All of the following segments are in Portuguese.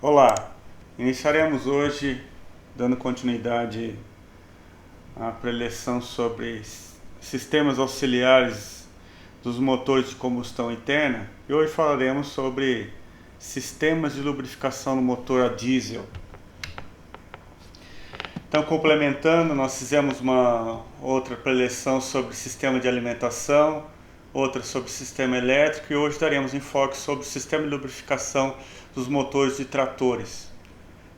Olá, iniciaremos hoje dando continuidade à preleção sobre sistemas auxiliares dos motores de combustão interna e hoje falaremos sobre sistemas de lubrificação no motor a diesel. Então, complementando, nós fizemos uma outra preleção sobre sistema de alimentação, outra sobre sistema elétrico e hoje daremos enfoque sobre o sistema de lubrificação dos motores de tratores.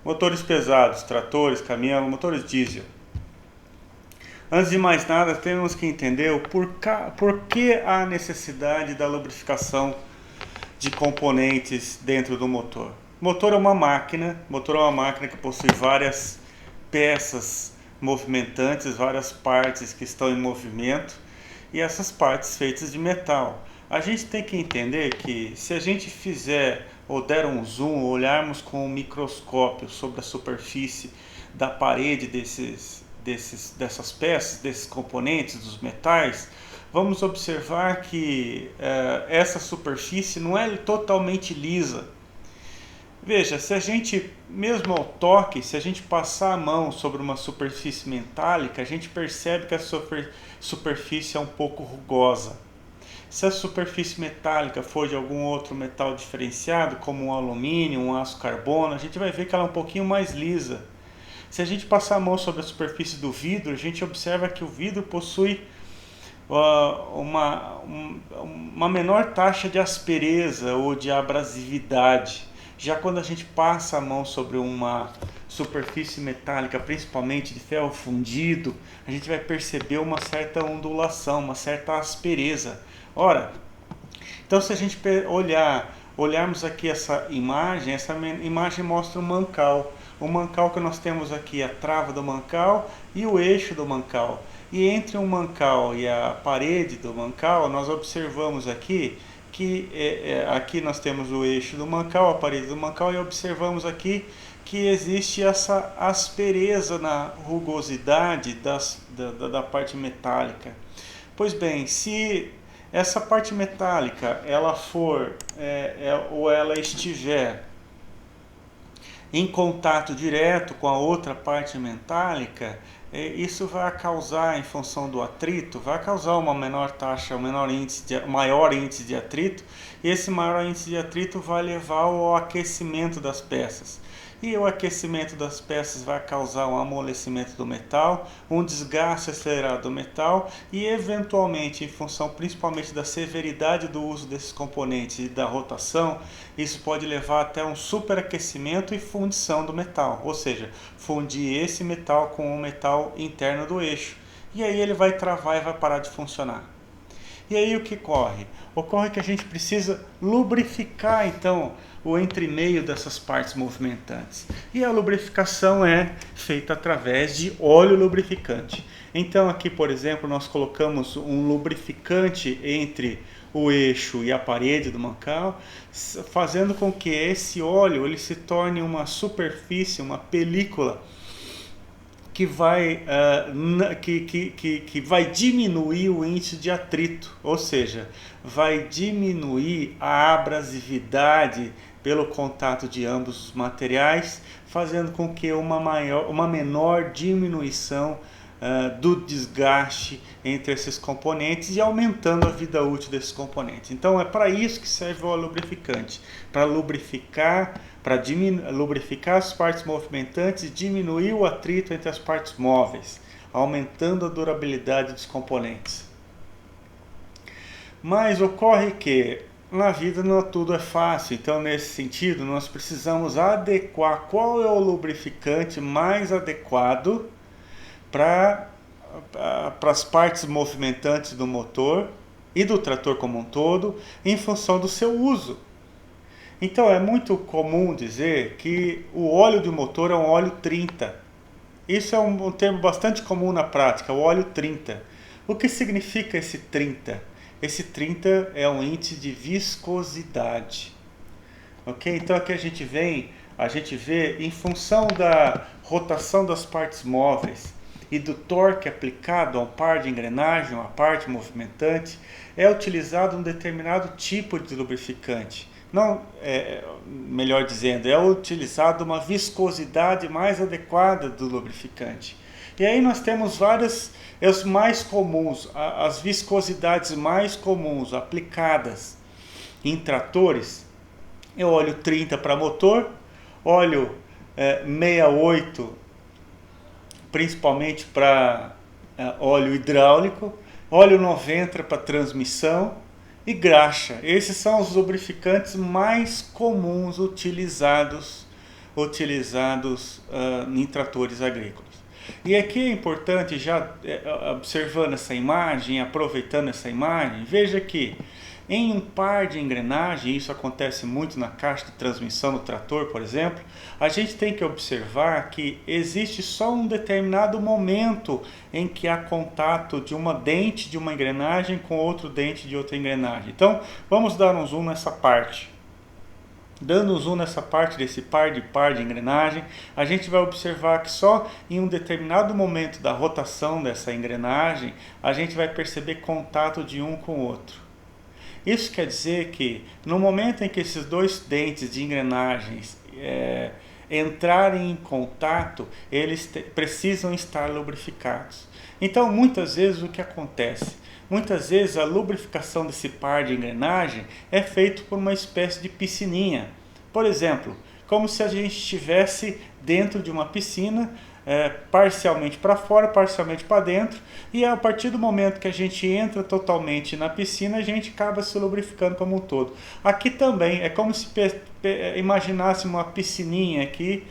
Motores pesados, tratores, caminhão, motores diesel. Antes de mais nada, temos que entender o por que a necessidade da lubrificação de componentes dentro do motor. O motor é uma máquina que possui várias peças movimentantes, várias partes que estão em movimento e essas partes feitas de metal. A gente tem que entender que se a gente fizer ou der um zoom, ou olharmos com um microscópio sobre a superfície da parede dessas peças, desses componentes, dos metais, vamos observar que essa superfície não é totalmente lisa. Veja, se a gente, mesmo ao toque, se a gente passar a mão sobre uma superfície metálica, a gente percebe que a superfície é um pouco rugosa. Se a superfície metálica for de algum outro metal diferenciado, como um alumínio, um aço carbono, a gente vai ver que ela é um pouquinho mais lisa. Se a gente passar a mão sobre a superfície do vidro, a gente observa que o vidro possui uma menor taxa de aspereza ou de abrasividade. Já quando a gente passa a mão sobre uma superfície metálica, principalmente de ferro fundido, a gente vai perceber uma certa ondulação, uma certa aspereza. Ora, então se a gente olharmos aqui essa imagem mostra um mancal. O mancal que nós temos aqui, a trava do mancal e o eixo do mancal. E entre o mancal e a parede do mancal, nós observamos aqui que aqui nós temos o eixo do mancal, a parede do mancal, e observamos aqui que existe essa aspereza na rugosidade da parte metálica. Pois bem, se essa parte metálica ela for ou ela estiver em contato direto com a outra parte metálica, isso vai causar, em função do atrito, vai causar uma menor taxa, maior índice de atrito, e esse maior índice de atrito vai levar ao aquecimento das peças. E o aquecimento das peças vai causar um amolecimento do metal, um desgaste acelerado do metal e, eventualmente, em função principalmente da severidade do uso desses componentes e da rotação, isso pode levar até um superaquecimento e fundição do metal, ou seja, fundir esse metal com o metal interno do eixo. E aí ele vai travar e vai parar de funcionar. E aí o que ocorre? Ocorre que a gente precisa lubrificar então o entremeio dessas partes movimentantes. E a lubrificação é feita através de óleo lubrificante. Então aqui, por exemplo, nós colocamos um lubrificante entre o eixo e a parede do mancal, fazendo com que esse óleo ele se torne uma superfície, uma película que vai diminuir o índice de atrito, ou seja, vai diminuir a abrasividade pelo contato de ambos os materiais, fazendo com que uma menor diminuição do desgaste entre esses componentes e aumentando a vida útil desses componentes. Então é para isso que serve o lubrificante, para lubrificar as partes movimentantes e diminuir o atrito entre as partes móveis, aumentando a durabilidade dos componentes. Mas ocorre que na vida não tudo é fácil, então nesse sentido nós precisamos adequar qual é o lubrificante mais adequado para as partes movimentantes do motor e do trator como um todo, em função do seu uso. Então é muito comum dizer que o óleo de motor é um óleo 30. Isso é um termo bastante comum na prática, o óleo 30. O que significa esse 30? Esse 30 é um índice de viscosidade. Ok? Então aqui a gente vê em função da rotação das partes móveis e do torque aplicado a um par de engrenagem, uma parte movimentante, é utilizado um determinado tipo de lubrificante. não, melhor dizendo, é utilizado uma viscosidade mais adequada do lubrificante. E aí nós temos várias, os mais comuns, as viscosidades mais comuns aplicadas em tratores. É o óleo 30 para motor, óleo 68 principalmente para óleo hidráulico, óleo 90 para transmissão e graxa. Esses são os lubrificantes mais comuns utilizados em tratores agrícolas. E aqui é importante, já observando essa imagem, aproveitando essa imagem, veja que em um par de engrenagem, isso acontece muito na caixa de transmissão do trator, por exemplo, a gente tem que observar que existe só um determinado momento em que há contato de uma dente de uma engrenagem com outro dente de outra engrenagem. Então, vamos dar um zoom nessa parte. Dando um zoom nessa parte desse par de engrenagem, a gente vai observar que só em um determinado momento da rotação dessa engrenagem, a gente vai perceber contato de um com o outro. Isso quer dizer que no momento em que esses dois dentes de engrenagens entrarem em contato, eles precisam estar lubrificados. Então, muitas vezes o que acontece? Muitas vezes a lubrificação desse par de engrenagem é feito por uma espécie de piscininha. Por exemplo, como se a gente estivesse dentro de uma piscina, parcialmente para fora, parcialmente para dentro, e a partir do momento que a gente entra totalmente na piscina, a gente acaba se lubrificando como um todo. Aqui também é como se imaginasse uma piscininha aqui,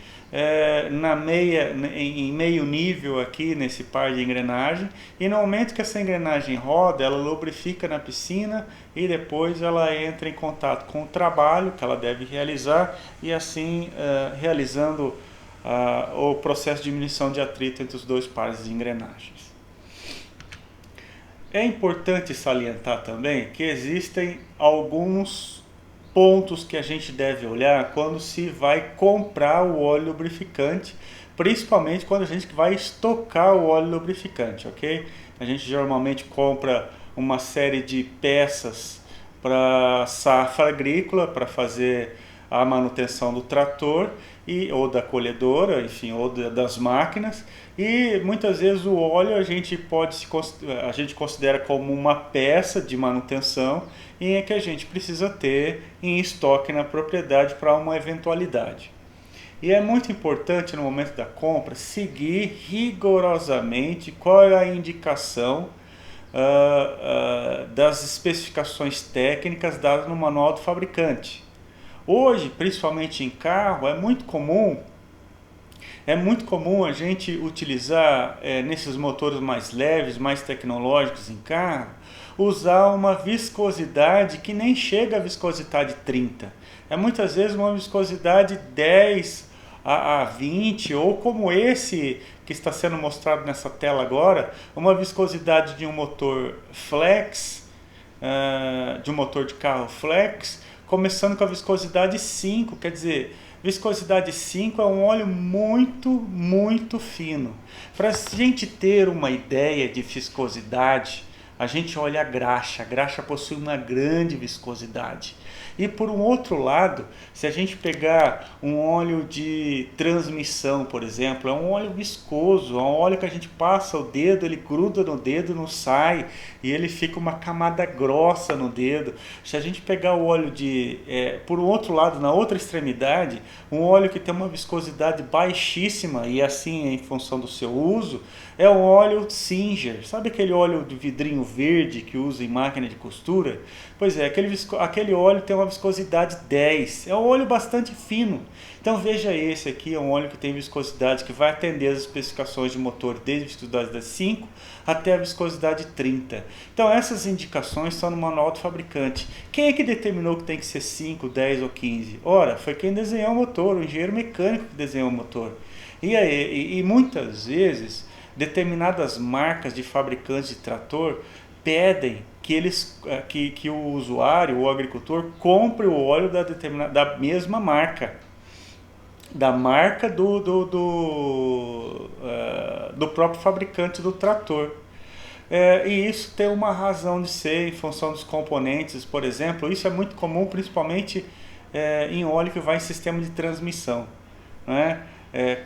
em meio nível aqui nesse par de engrenagem, e no momento que essa engrenagem roda, ela lubrifica na piscina e depois ela entra em contato com o trabalho que ela deve realizar, e assim realizando o processo de diminuição de atrito entre os dois pares de engrenagens. É importante salientar também que existem alguns pontos que a gente deve olhar quando se vai comprar o óleo lubrificante, principalmente quando a gente vai estocar o óleo lubrificante, ok? A gente geralmente compra uma série de peças para safra agrícola, para fazer a manutenção do trator ou da colhedora, enfim, ou das máquinas, e muitas vezes o óleo a gente considera como uma peça de manutenção e é que a gente precisa ter em estoque na propriedade para uma eventualidade. E é muito importante no momento da compra seguir rigorosamente qual é a indicação das especificações técnicas dadas no manual do fabricante. Hoje, principalmente em carro, é muito comum a gente utilizar, nesses motores mais leves, mais tecnológicos em carro, usar uma viscosidade que nem chega a viscosidade 30. É muitas vezes uma viscosidade 10 a 20, ou como esse que está sendo mostrado nessa tela agora, uma viscosidade de um motor flex, de um motor de carro flex, começando com a viscosidade 5, quer dizer, viscosidade 5 é um óleo muito, muito fino. Para a gente ter uma ideia de viscosidade, a gente olha a graxa possui uma grande viscosidade. E por um outro lado, se a gente pegar um óleo de transmissão, por exemplo, é um óleo viscoso, é um óleo que a gente passa o dedo, ele gruda no dedo, não sai, e ele fica uma camada grossa no dedo. Se a gente pegar o óleo por um outro lado, na outra extremidade, um óleo que tem uma viscosidade baixíssima, e assim em função do seu uso, é o óleo Singer. Sabe aquele óleo de vidrinho verde que usa em máquina de costura? Pois é, aquele óleo tem uma viscosidade 10. É um óleo bastante fino. Então veja, esse aqui é um óleo que tem viscosidade que vai atender as especificações de motor desde a viscosidade 5 até a viscosidade 30. Então essas indicações estão no manual do fabricante. Quem é que determinou que tem que ser 5, 10 ou 15? Ora, foi quem desenhou o motor, o engenheiro mecânico que desenhou o motor. E muitas vezes determinadas marcas de fabricantes de trator pedem que o usuário, o agricultor, compre o óleo da mesma marca, da marca do próprio fabricante do trator. E isso tem uma razão de ser em função dos componentes, por exemplo. Isso é muito comum, principalmente em óleo que vai em sistema de transmissão, né?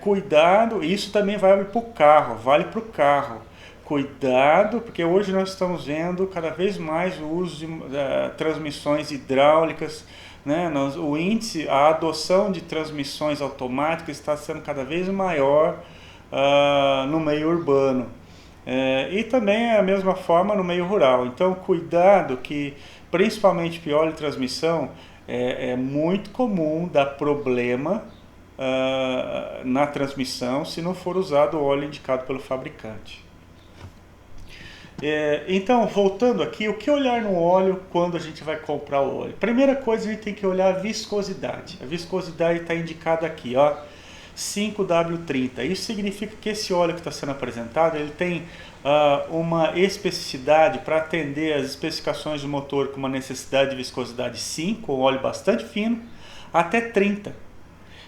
Cuidado, isso também vale para o carro. Cuidado, porque hoje nós estamos vendo cada vez mais o uso de transmissões hidráulicas, né? O índice, a adoção de transmissões automáticas está sendo cada vez maior no meio urbano. E também é a mesma forma no meio rural. Então, cuidado que, principalmente para óleo de transmissão, é muito comum dar problema na transmissão se não for usado o óleo indicado pelo fabricante. Então, voltando aqui, o que olhar no óleo quando a gente vai comprar o óleo? Primeira coisa, a gente tem que olhar a viscosidade. A viscosidade está indicada aqui, ó, 5W30. Isso significa que esse óleo que está sendo apresentado, ele tem uma especificidade para atender as especificações do motor com uma necessidade de viscosidade 5, um óleo bastante fino, até 30.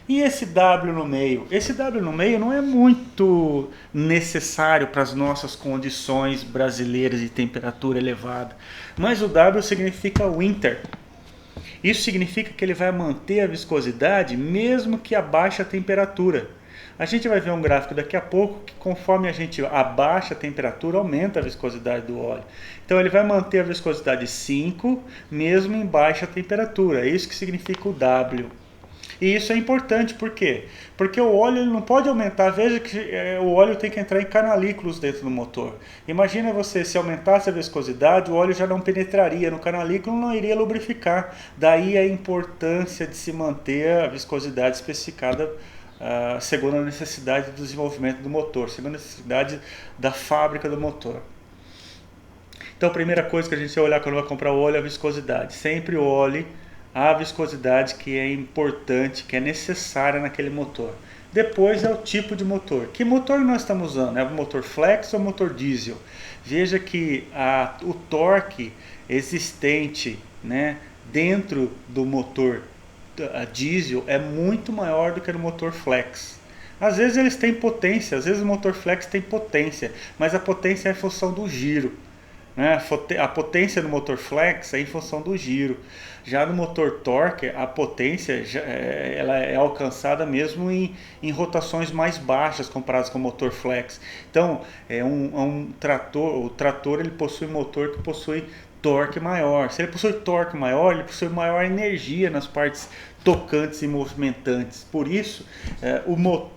E esse W no meio? Esse W no meio não é muito necessário para as nossas condições brasileiras de temperatura elevada. Mas o W significa winter. Isso significa que ele vai manter a viscosidade mesmo que a baixa temperatura. A gente vai ver um gráfico daqui a pouco que conforme a gente abaixa a temperatura, aumenta a viscosidade do óleo. Então ele vai manter a viscosidade 5 mesmo em baixa temperatura. É isso que significa o W. E isso é importante, por quê? Porque o óleo ele não pode aumentar, veja que o óleo tem que entrar em canalículos dentro do motor. Imagina você, se aumentasse a viscosidade, o óleo já não penetraria no canalículo, não iria lubrificar. Daí a importância de se manter a viscosidade especificada segundo a necessidade do desenvolvimento do motor, segundo a necessidade da fábrica do motor. Então a primeira coisa que a gente vai olhar quando vai comprar o óleo é a viscosidade. Sempre olhe a viscosidade que é importante, que é necessária naquele motor. Depois é o tipo de motor. Que motor nós estamos usando? É o motor flex ou motor diesel? Veja que o torque existente, né, dentro do motor diesel é muito maior do que no motor flex. Às vezes eles têm potência, às vezes o motor flex tem potência, mas a potência é em função do giro. A potência do motor flex é em função do giro. Já no motor torque, a potência ela é alcançada mesmo em rotações mais baixas comparadas com o motor flex. Então, o trator ele possui um motor que possui torque maior. Se ele possui torque maior, ele possui maior energia nas partes tocantes e movimentantes. Por isso,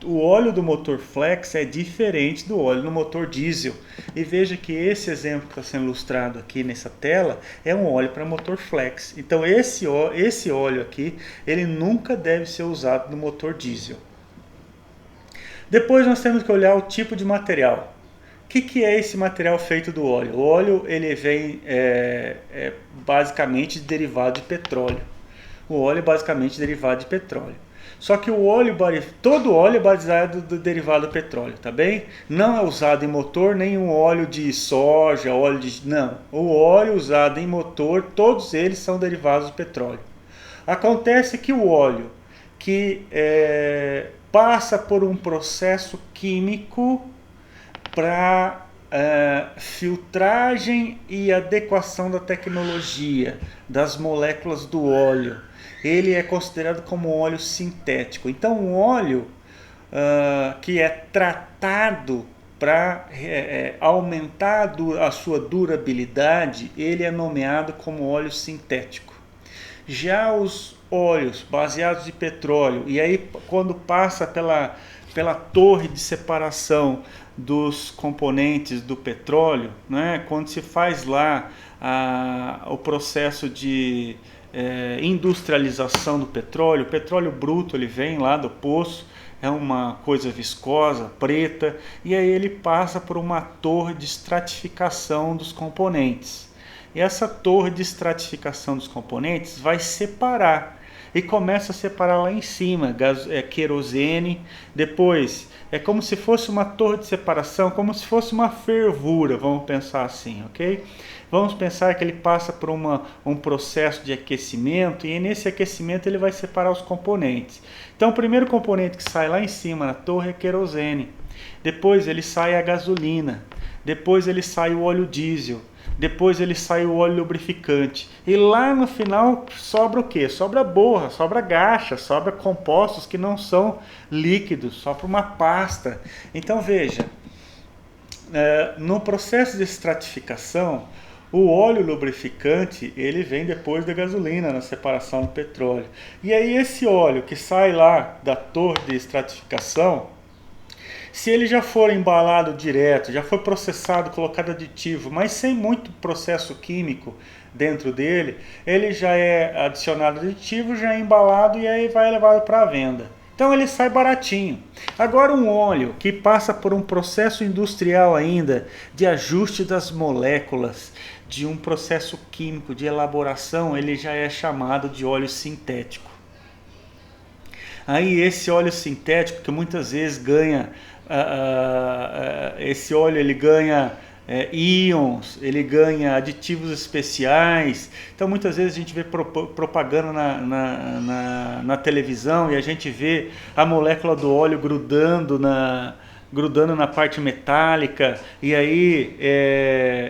o óleo do motor flex é diferente do óleo no motor diesel. E veja que esse exemplo que está sendo ilustrado aqui nessa tela é um óleo para motor flex. Então esse óleo aqui, ele nunca deve ser usado no motor diesel. Depois nós temos que olhar o tipo de material. O que é esse material feito do óleo? O óleo ele vem basicamente derivado de petróleo. O óleo é basicamente derivado de petróleo. Só que todo óleo é baseado do derivado do petróleo, tá bem? Não é usado em motor nenhum óleo de soja, não. O óleo usado em motor, todos eles são derivados do petróleo. Acontece que o óleo que passa por um processo químico para filtragem e adequação da tecnologia das moléculas do óleo, ele é considerado como óleo sintético. Então, um óleo que é tratado para aumentar a sua durabilidade, ele é nomeado como óleo sintético. Já os óleos baseados em petróleo, e aí quando passa pela torre de separação dos componentes do petróleo, né, quando se faz lá o processo de industrialização do petróleo, o petróleo bruto ele vem lá do poço, é uma coisa viscosa, preta, e aí ele passa por uma torre de estratificação dos componentes. E essa torre de estratificação dos componentes vai separar, e começa a separar lá em cima, querosene, depois é como se fosse uma torre de separação, como se fosse uma fervura, vamos pensar assim, ok? Vamos pensar que ele passa por um processo de aquecimento, e nesse aquecimento ele vai separar os componentes. Então o primeiro componente que sai lá em cima na torre é querosene, depois ele sai a gasolina, depois ele sai o óleo diesel, depois ele sai o óleo lubrificante. E lá no final sobra o quê? Sobra borra, sobra gacha, sobra compostos que não são líquidos, sobra uma pasta. Então veja, no processo de estratificação, o óleo lubrificante ele vem depois da gasolina na separação do petróleo. E aí esse óleo que sai lá da torre de estratificação, se ele já for embalado direto, já foi processado, colocado aditivo, mas sem muito processo químico dentro dele, ele já é adicionado aditivo, já é embalado e aí vai levado para a venda. Então ele sai baratinho. Agora um óleo que passa por um processo industrial ainda de ajuste das moléculas, de um processo químico de elaboração, ele já é chamado de óleo sintético. Aí esse óleo sintético que muitas vezes ganha, esse óleo ele ganha íons, ele ganha aditivos especiais. Então muitas vezes a gente vê propaganda na televisão e a gente vê a molécula do óleo grudando na parte metálica, e aí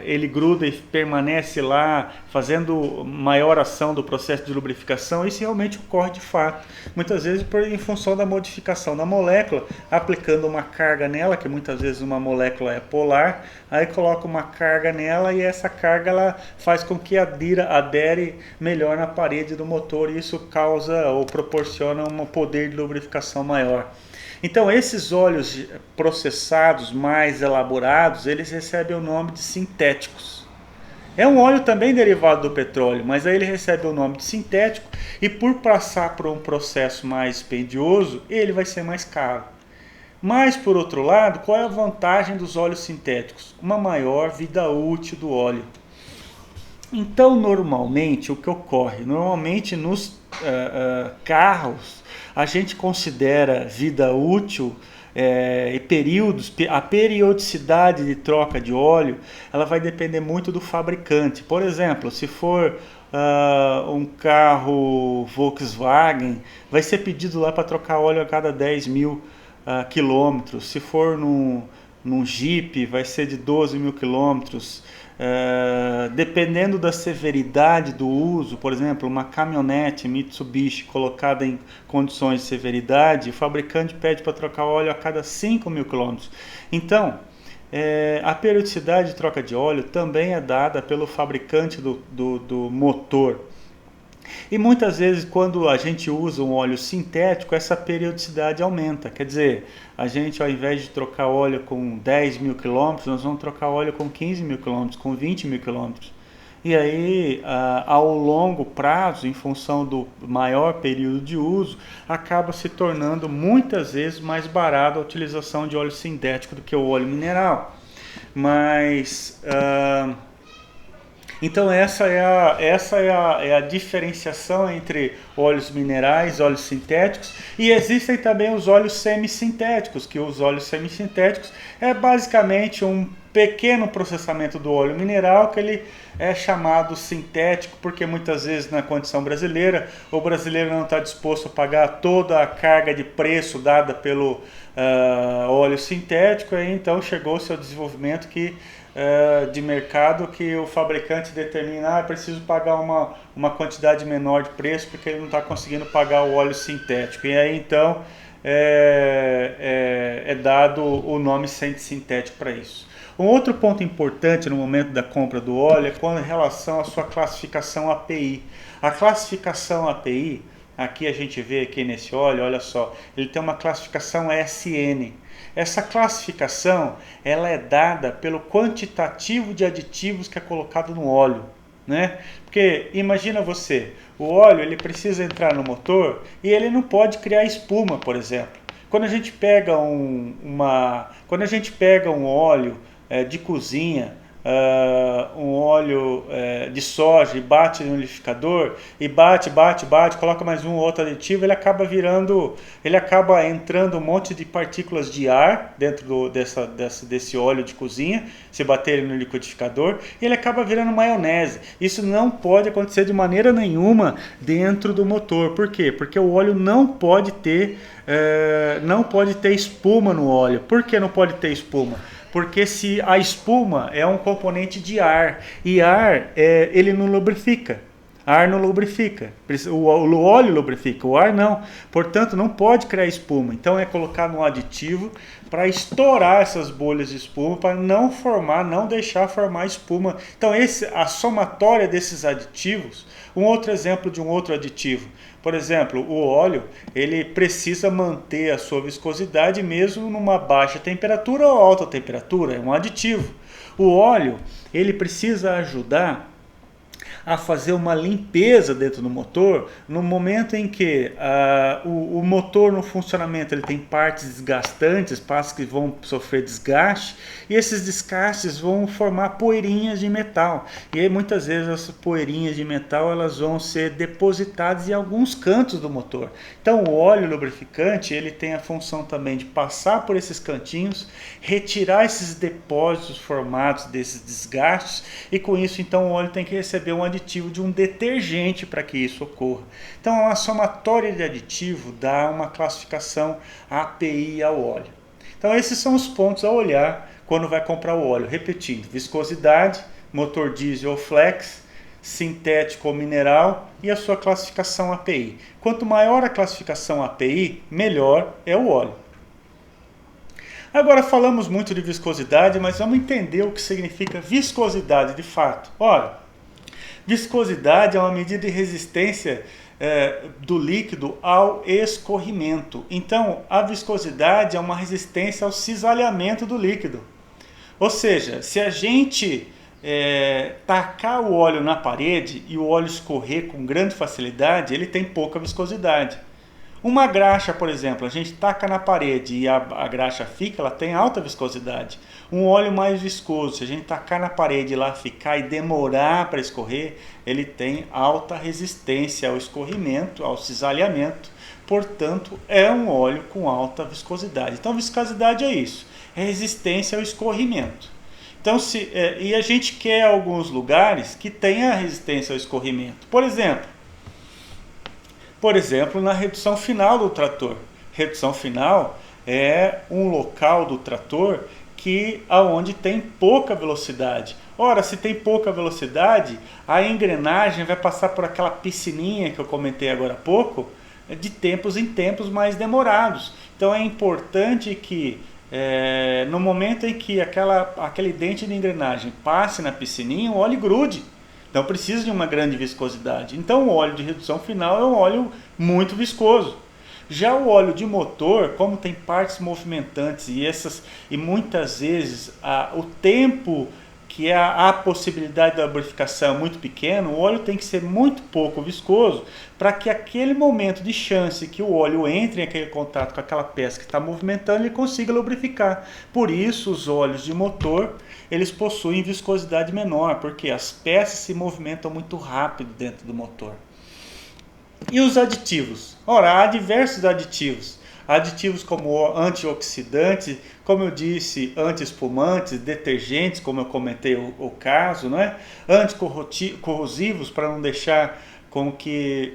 ele gruda e permanece lá, fazendo maior ação do processo de lubrificação. Isso realmente ocorre de fato, muitas vezes em função da modificação da molécula, aplicando uma carga nela, que muitas vezes uma molécula é polar, aí coloca uma carga nela e essa carga ela faz com que adere melhor na parede do motor, e isso causa ou proporciona um poder de lubrificação maior. Então esses óleos processados mais elaborados, eles recebem o nome de sintéticos. É um óleo também derivado do petróleo, mas aí ele recebe o nome de sintético, e por passar por um processo mais dispendioso, ele vai ser mais caro. Mas por outro lado, qual é a vantagem dos óleos sintéticos? Uma maior vida útil do óleo. Então normalmente o que ocorre? Normalmente nos carros a gente considera vida útil e períodos, a periodicidade de troca de óleo, ela vai depender muito do fabricante. Por exemplo, se for um carro Volkswagen, vai ser pedido lá para trocar óleo a cada 10 mil quilômetros. Se for num Jeep, vai ser de 12 mil quilômetros. Dependendo da severidade do uso, por exemplo, uma caminhonete Mitsubishi colocada em condições de severidade, o fabricante pede para trocar óleo a cada 5 mil quilômetros. Então, a periodicidade de troca de óleo também é dada pelo fabricante do motor. E muitas vezes quando a gente usa um óleo sintético, essa periodicidade aumenta. Quer dizer, a gente ao invés de trocar óleo com 10 mil quilômetros, nós vamos trocar óleo com 15 mil quilômetros, com 20 mil quilômetros. E aí, ao longo prazo, em função do maior período de uso, acaba se tornando muitas vezes mais barato a utilização de óleo sintético do que o óleo mineral. Mas então essa é a diferenciação entre óleos minerais, óleos sintéticos, e existem também os óleos semissintéticos, que os óleos semissintéticos é basicamente um pequeno processamento do óleo mineral, que ele é chamado sintético porque muitas vezes na condição brasileira, o brasileiro não está disposto a pagar toda a carga de preço dada pelo óleo sintético, e então chegou-se ao desenvolvimento de mercado que o fabricante determina, preciso pagar uma quantidade menor de preço porque ele não está conseguindo pagar o óleo sintético, e aí então é dado o nome sintético para isso. Um outro ponto importante no momento da compra do óleo é com relação à sua classificação API. A classificação API, aqui a gente vê aqui nesse óleo, olha só, ele tem uma classificação SN. Essa classificação ela é dada pelo quantitativo de aditivos que é colocado no óleo, né? Porque imagina você, o óleo ele precisa entrar no motor e ele não pode criar espuma, por exemplo. Quando a gente pega um óleo de cozinha, um óleo de soja, e bate no liquidificador, e bate, coloca mais um ou outro aditivo, ele acaba entrando um monte de partículas de ar dentro desse óleo de cozinha, se bater ele no liquidificador, e ele acaba virando maionese. Isso não pode acontecer de maneira nenhuma dentro do motor. Por quê? Porque o óleo não pode ter espuma no óleo. Por que não pode ter espuma? Porque se a espuma é um componente de ar, e ar ele não lubrifica. Ar não lubrifica, o óleo lubrifica, o ar não. Portanto, não pode criar espuma. Então é colocado um aditivo para estourar essas bolhas de espuma, para não deixar formar espuma. Então a somatória desses aditivos, um outro exemplo de um outro aditivo. Por exemplo, o óleo, ele precisa manter a sua viscosidade mesmo numa baixa temperatura ou alta temperatura, é um aditivo. O óleo, ele precisa ajudar a fazer uma limpeza dentro do motor no momento em que o motor no funcionamento ele tem partes desgastantes, partes que vão sofrer desgaste, e esses desgastes vão formar poeirinhas de metal, e aí muitas vezes essas poeirinhas de metal elas vão ser depositadas em alguns cantos do motor. Então o óleo lubrificante ele tem a função também de passar por esses cantinhos, retirar esses depósitos formados desses desgastes, e com isso então o óleo tem que receber um aditivo de um detergente para que isso ocorra. Então, uma somatória de aditivo dá uma classificação API ao óleo. Então, esses são os pontos a olhar quando vai comprar o óleo. Repetindo, viscosidade, motor diesel ou flex, sintético ou mineral e a sua classificação API. Quanto maior a classificação API, melhor é o óleo. Agora falamos muito de viscosidade, mas vamos entender o que significa viscosidade de fato. Ora, viscosidade é uma medida de resistência do líquido ao escorrimento. Então, a viscosidade é uma resistência ao cisalhamento do líquido. Ou seja, se a gente tacar o óleo na parede e o óleo escorrer com grande facilidade, ele tem pouca viscosidade. Uma graxa, por exemplo, a gente taca na parede e a graxa fica, ela tem alta viscosidade. Um óleo mais viscoso, se a gente tacar na parede e lá ficar e demorar para escorrer, ele tem alta resistência ao escorrimento, ao cisalhamento. Portanto, é um óleo com alta viscosidade. Então, viscosidade é isso, é resistência ao escorrimento. Então, e a gente quer alguns lugares que tenha resistência ao escorrimento. Por exemplo, na redução final do trator. Redução final é um local do trator aonde tem pouca velocidade. Ora, se tem pouca velocidade, a engrenagem vai passar por aquela piscininha que eu comentei agora há pouco, de tempos em tempos mais demorados. Então é importante que no momento em que aquele dente de engrenagem passe na piscininha, o óleo grude. Então precisa de uma grande viscosidade. Então o óleo de redução final é um óleo muito viscoso. Já o óleo de motor, como tem partes movimentantes e muitas vezes o tempo que a possibilidade da lubrificação é muito pequeno, o óleo tem que ser muito pouco viscoso para que aquele momento de chance que o óleo entre em aquele contato com aquela peça que está movimentando, ele consiga lubrificar. Por isso os óleos de motor, eles possuem viscosidade menor, porque as peças se movimentam muito rápido dentro do motor. E os aditivos? Ora, há diversos aditivos. Aditivos como antioxidantes, como eu disse, anti-espumantes, detergentes, como eu comentei o caso, não é? Anticorrosivos, para não deixar com que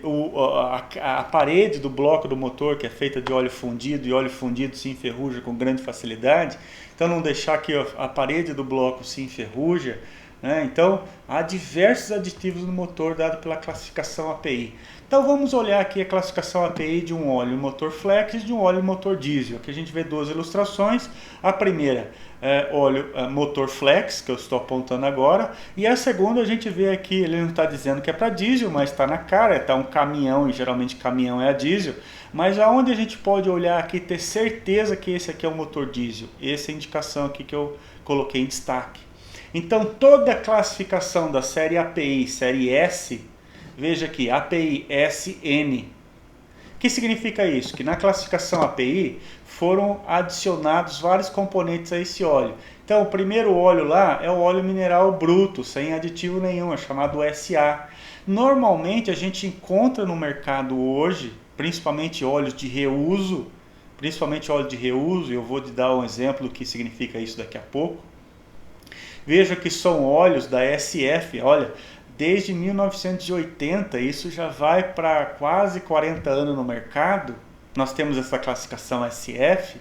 a parede do bloco do motor, que é feita de óleo fundido, e óleo fundido se enferruja com grande facilidade, então não deixar que a parede do bloco se enferruja, né? Então, há diversos aditivos no motor dado pela classificação API. Então vamos olhar aqui a classificação API de um óleo motor flex e de um óleo motor diesel. Aqui a gente vê duas ilustrações. A primeira é óleo motor flex, que eu estou apontando agora. E a segunda a gente vê aqui, ele não está dizendo que é para diesel, mas está na cara, está um caminhão, e geralmente caminhão é a diesel. Mas aonde a gente pode olhar aqui e ter certeza que esse aqui é um motor diesel? Essa é a indicação aqui que eu coloquei em destaque. Então toda a classificação da série API, série S, veja aqui, API SN. O que significa isso? Que na classificação API foram adicionados vários componentes a esse óleo. Então o primeiro óleo lá é o óleo mineral bruto, sem aditivo nenhum, é chamado SA. Normalmente a gente encontra no mercado hoje, principalmente óleos de reuso, e eu vou te dar um exemplo do que significa isso daqui a pouco. Veja que são óleos da SF, olha, desde 1980, isso já vai para quase 40 anos no mercado. Nós temos essa classificação SF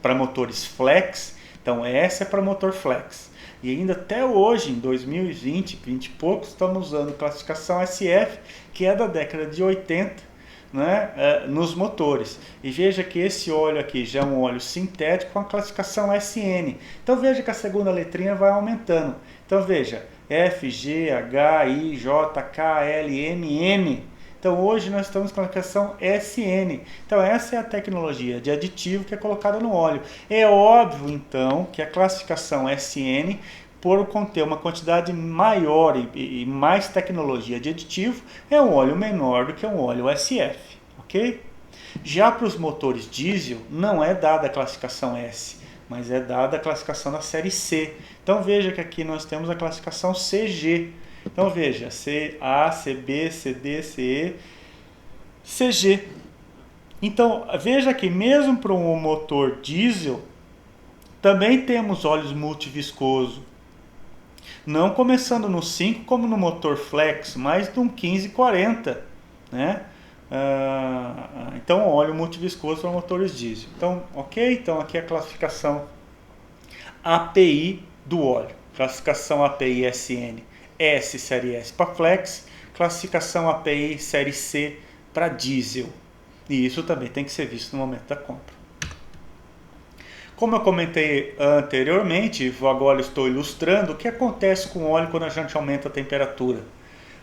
para motores flex. Então essa é para motor flex. E ainda até hoje, em 2020, 20 e poucos, estamos usando classificação SF, que é da década de 80, né, nos motores. E veja que esse óleo aqui já é um óleo sintético com a classificação SN. Então veja que a segunda letrinha vai aumentando. Então veja, F, G, H, I, J, K, L, M, N. Então hoje nós estamos com a classificação SN. Então essa é a tecnologia de aditivo que é colocada no óleo. É óbvio então que a classificação SN, por conter uma quantidade maior e mais tecnologia de aditivo, é um óleo menor do que um óleo SF, ok? Já para os motores diesel não é dada a classificação S, mas é dada a classificação da série C. Então veja que aqui nós temos a classificação CG. Então veja, CA, CB, CD, CE, CG. Então veja que mesmo para um motor diesel, também temos óleos multiviscoso. Não começando no 5 como no motor flex, mas no 1540, né? Então óleo multiviscoso para motores diesel. Então, ok? Então aqui é a classificação API do óleo. Classificação API SN. S, série S para flex, classificação API série C para diesel. E isso também tem que ser visto no momento da compra. Como eu comentei anteriormente, agora estou ilustrando o que acontece com o óleo quando a gente aumenta a temperatura.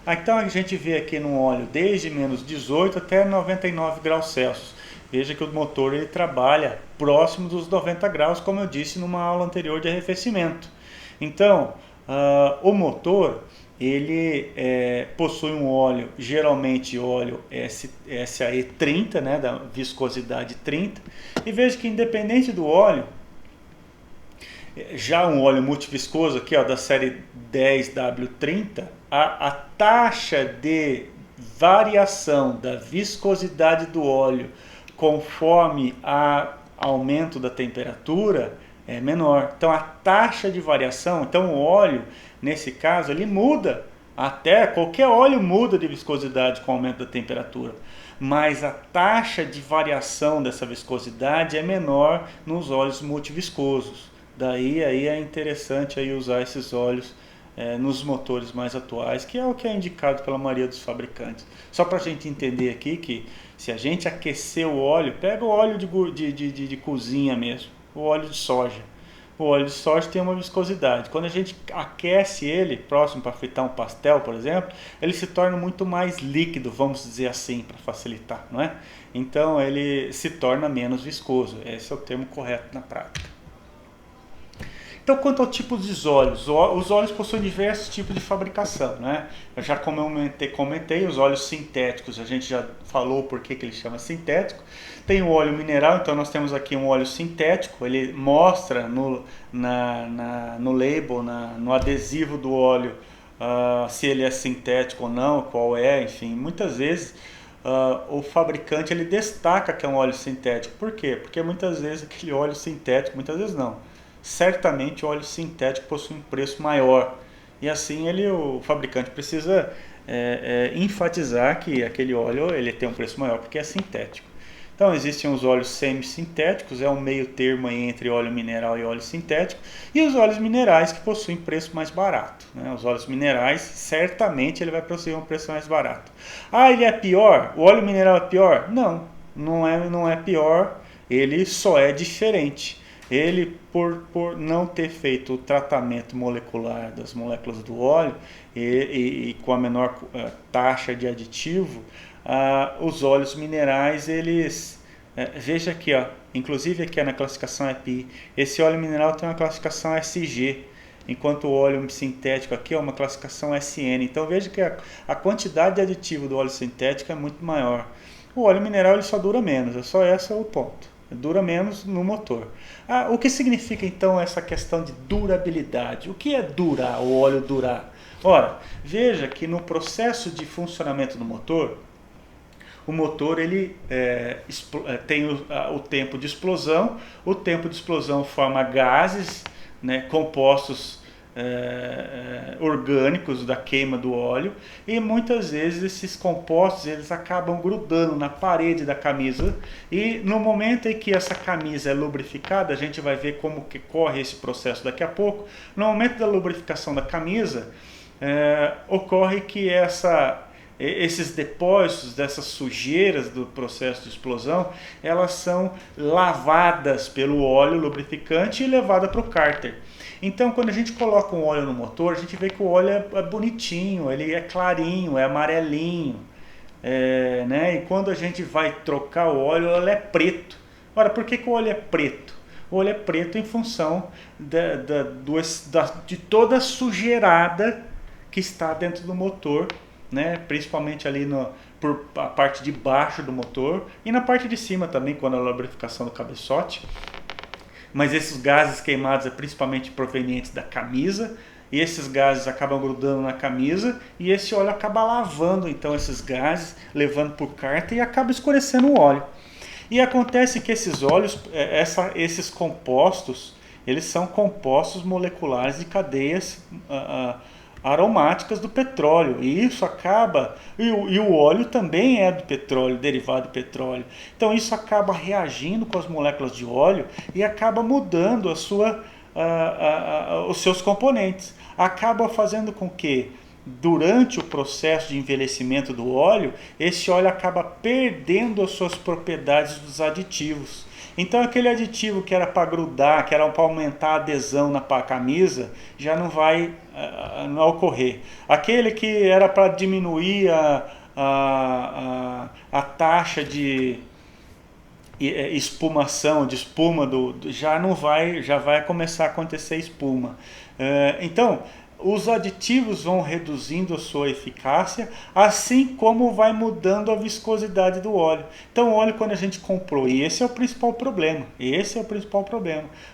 Então a gente vê aqui no óleo desde menos 18 até 99 graus Celsius. Veja que o motor ele trabalha próximo dos 90 graus, como eu disse numa aula anterior de arrefecimento. Então, o motor ele possui um óleo, geralmente óleo SAE 30, né, da viscosidade 30, e veja que independente do óleo, já um óleo multiviscoso aqui, ó, da série 10W30, a taxa de variação da viscosidade do óleo conforme o aumento da temperatura é menor. Então a taxa de variação, então o óleo, nesse caso, ele muda. Até qualquer óleo muda de viscosidade com o aumento da temperatura. Mas a taxa de variação dessa viscosidade é menor nos óleos multiviscosos. Daí aí é interessante aí usar esses óleos nos motores mais atuais, que é o que é indicado pela maioria dos fabricantes. Só para a gente entender aqui que se a gente aquecer o óleo, pega o óleo de cozinha mesmo, o óleo de soja. O óleo de soja tem uma viscosidade. Quando a gente aquece ele, próximo para fritar um pastel, por exemplo, ele se torna muito mais líquido, vamos dizer assim, para facilitar, não é? Então ele se torna menos viscoso. Esse é o termo correto na prática. Então, quanto ao tipo dos óleos, os óleos possuem diversos tipos de fabricação, né? Eu já comentei os óleos sintéticos, a gente já falou por que ele chama sintético. Tem o óleo mineral, então nós temos aqui um óleo sintético, ele mostra no label, no adesivo do óleo, se ele é sintético ou não, qual é, enfim, muitas vezes o fabricante ele destaca que é um óleo sintético. Por quê? Porque muitas vezes aquele óleo sintético, muitas vezes não. Certamente o óleo sintético possui um preço maior e assim o fabricante precisa enfatizar que aquele óleo ele tem um preço maior porque é sintético. Então existem os óleos semissintéticos, é um meio termo aí entre óleo mineral e óleo sintético, e os óleos minerais que possuem preço mais barato, né? Os óleos minerais certamente ele vai possuir um preço mais barato. Ah, ele é pior? O óleo mineral é pior? Não é pior, ele só é diferente. Ele, por não ter feito o tratamento molecular das moléculas do óleo e com a menor taxa de aditivo, os óleos minerais, eles... veja aqui, ó, inclusive aqui na classificação EPI, esse óleo mineral tem uma classificação SG, enquanto o óleo sintético aqui é uma classificação SN. Então veja que a quantidade de aditivo do óleo sintético é muito maior. O óleo mineral ele só dura menos, esse é o ponto. Dura menos no motor. O que significa então essa questão de durabilidade? O que é durar, o óleo durar? Ora, veja que no processo de funcionamento do motor, o motor ele tem o tempo de explosão. O tempo de explosão forma gases, né, compostos orgânicos da queima do óleo, e muitas vezes esses compostos eles acabam grudando na parede da camisa, e no momento em que essa camisa é lubrificada, a gente vai ver como que corre esse processo daqui a pouco. No momento da lubrificação da camisa, ocorre que esses depósitos dessas sujeiras do processo de explosão, elas são lavadas pelo óleo lubrificante e levadas para o cárter. Então, quando a gente coloca um óleo no motor, a gente vê que o óleo é bonitinho, ele é clarinho, é amarelinho, né? E quando a gente vai trocar o óleo, ele é preto. Ora, por que o óleo é preto? O óleo é preto em função de toda a sujeirada que está dentro do motor, né? Principalmente ali por a parte de baixo do motor e na parte de cima também, quando a lubrificação do cabeçote. Mas esses gases queimados é principalmente provenientes da camisa, e esses gases acabam grudando na camisa, e esse óleo acaba lavando então esses gases, levando para o cárter e acaba escurecendo o óleo. E acontece que esses óleos, esses compostos, eles são compostos moleculares de cadeias aromáticas do petróleo, e isso acaba, e o óleo também é do petróleo, derivado do petróleo, então isso acaba reagindo com as moléculas de óleo e acaba mudando os seus componentes, acaba fazendo com que durante o processo de envelhecimento do óleo, esse óleo acaba perdendo as suas propriedades dos aditivos. Então aquele aditivo que era para grudar, que era para aumentar a adesão na camisa, já não vai ocorrer. Aquele que era para diminuir a taxa de espumação, de espuma, já não vai, já vai começar a acontecer espuma. Então, os aditivos vão reduzindo a sua eficácia, assim como vai mudando a viscosidade do óleo. Então o óleo, quando a gente comprou, e esse é o principal problema,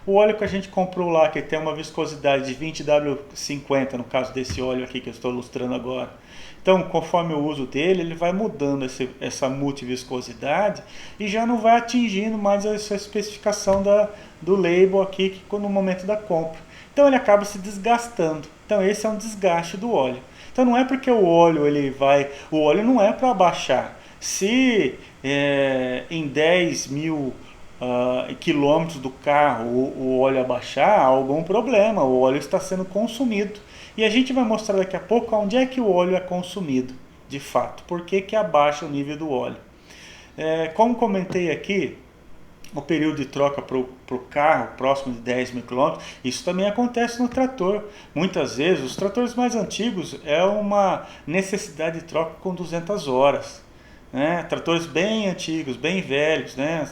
o óleo que a gente comprou lá, que tem uma viscosidade de 20W50, no caso desse óleo aqui que eu estou ilustrando agora. Então, conforme o uso dele, ele vai mudando essa multiviscosidade e já não vai atingindo mais essa especificação do label aqui no momento da compra. Então ele acaba se desgastando. Então esse é um desgaste do óleo. Então não é porque o óleo o óleo não é para baixar. Se em 10 mil quilômetros do carro o óleo abaixar, há algum problema, o óleo está sendo consumido. E a gente vai mostrar daqui a pouco onde é que o óleo é consumido, de fato. Por que abaixa o nível do óleo. Como comentei aqui, o período de troca para o carro próximo de 10 mil km, isso também acontece no trator. Muitas vezes, os tratores mais antigos é uma necessidade de troca com 200 horas. Né? Tratores bem antigos, bem velhos, né?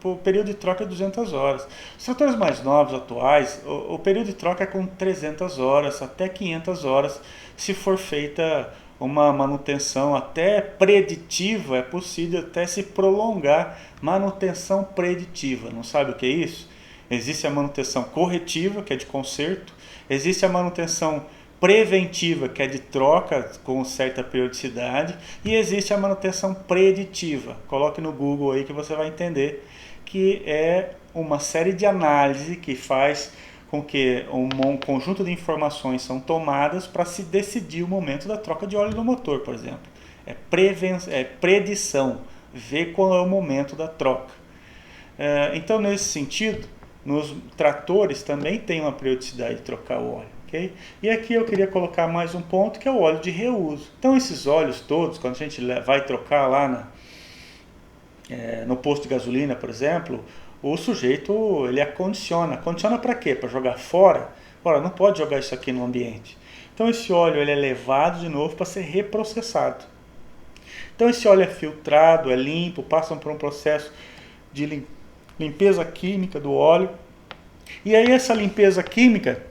O período de troca é 200 horas. Os tratores mais novos, atuais, o período de troca é com 300 horas, até 500 horas, se for feita uma manutenção até preditiva, é possível até se prolongar manutenção preditiva. Não sabe o que é isso? Existe a manutenção corretiva, que é de conserto, existe a manutenção preventiva, que é de troca com certa periodicidade, e existe a manutenção preditiva. Coloque no Google aí que você vai entender, que é uma série de análises que faz com que um conjunto de informações são tomadas para se decidir o momento da troca de óleo do motor, por exemplo. É predição, ver qual é o momento da troca. Então, nesse sentido, nos tratores também tem uma periodicidade de trocar o óleo. Okay? E aqui eu queria colocar mais um ponto, que é o óleo de reuso. Então esses óleos todos, quando a gente vai trocar lá no posto de gasolina, por exemplo, o sujeito ele acondiciona. Condiciona para quê? Para jogar fora? Ora, não pode jogar isso aqui no ambiente. Então esse óleo ele é levado de novo para ser reprocessado. Então esse óleo é filtrado, é limpo, passa por um processo de limpeza química do óleo. E aí essa limpeza química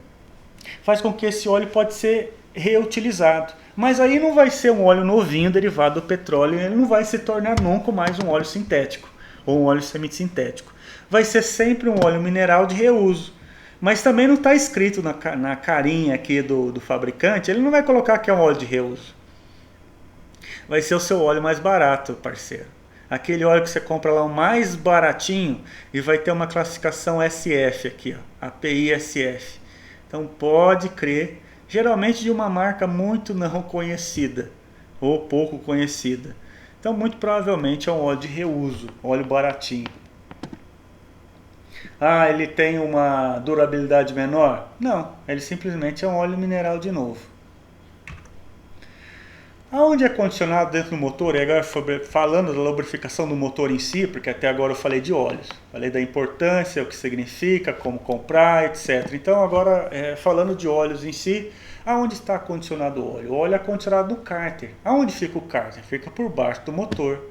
faz com que esse óleo pode ser reutilizado. Mas aí não vai ser um óleo novinho derivado do petróleo, ele não vai se tornar nunca mais um óleo sintético ou um óleo semissintético. Vai ser sempre um óleo mineral de reuso. Mas também não está escrito na carinha aqui do fabricante, ele não vai colocar que é um óleo de reuso. Vai ser o seu óleo mais barato, parceiro. Aquele óleo que você compra lá o mais baratinho e vai ter uma classificação SF aqui, ó, API SF. Então pode crer, geralmente de uma marca muito não conhecida ou pouco conhecida. Então muito provavelmente é um óleo de reuso, óleo baratinho. Ah, ele tem uma durabilidade menor? Não, ele simplesmente é um óleo mineral de novo. Aonde é condicionado dentro do motor, e agora falando da lubrificação do motor em si, porque até agora eu falei de óleos, falei da importância, o que significa, como comprar, etc. Então agora, falando de óleos em si, aonde está condicionado o óleo? O óleo é condicionado no cárter. Aonde fica o cárter? Fica por baixo do motor.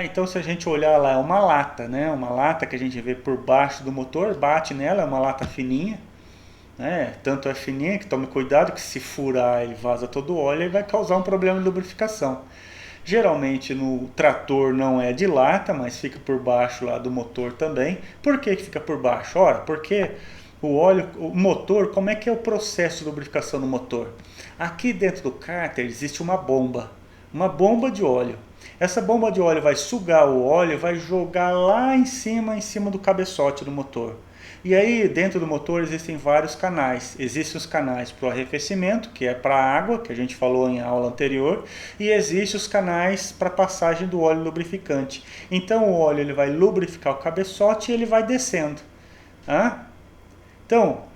Então se a gente olhar lá, é uma lata, né? Uma lata que a gente vê por baixo do motor, bate nela, é uma lata fininha. Tanto é fininha que tome cuidado que se furar ele vaza todo o óleo e vai causar um problema de lubrificação. Geralmente no trator não é de lata, mas fica por baixo lá do motor também. Por que fica por baixo? Ora, porque o óleo, o motor, como é que é o processo de lubrificação do motor? Aqui dentro do cárter existe uma bomba de óleo. Essa bomba de óleo vai sugar o óleo e vai jogar lá em cima do cabeçote do motor. E aí dentro do motor existem vários canais. Existem os canais para o arrefecimento, que é para a água, que a gente falou em aula anterior, e existem os canais para passagem do óleo lubrificante. Então o óleo ele vai lubrificar o cabeçote e ele vai descendo. Então,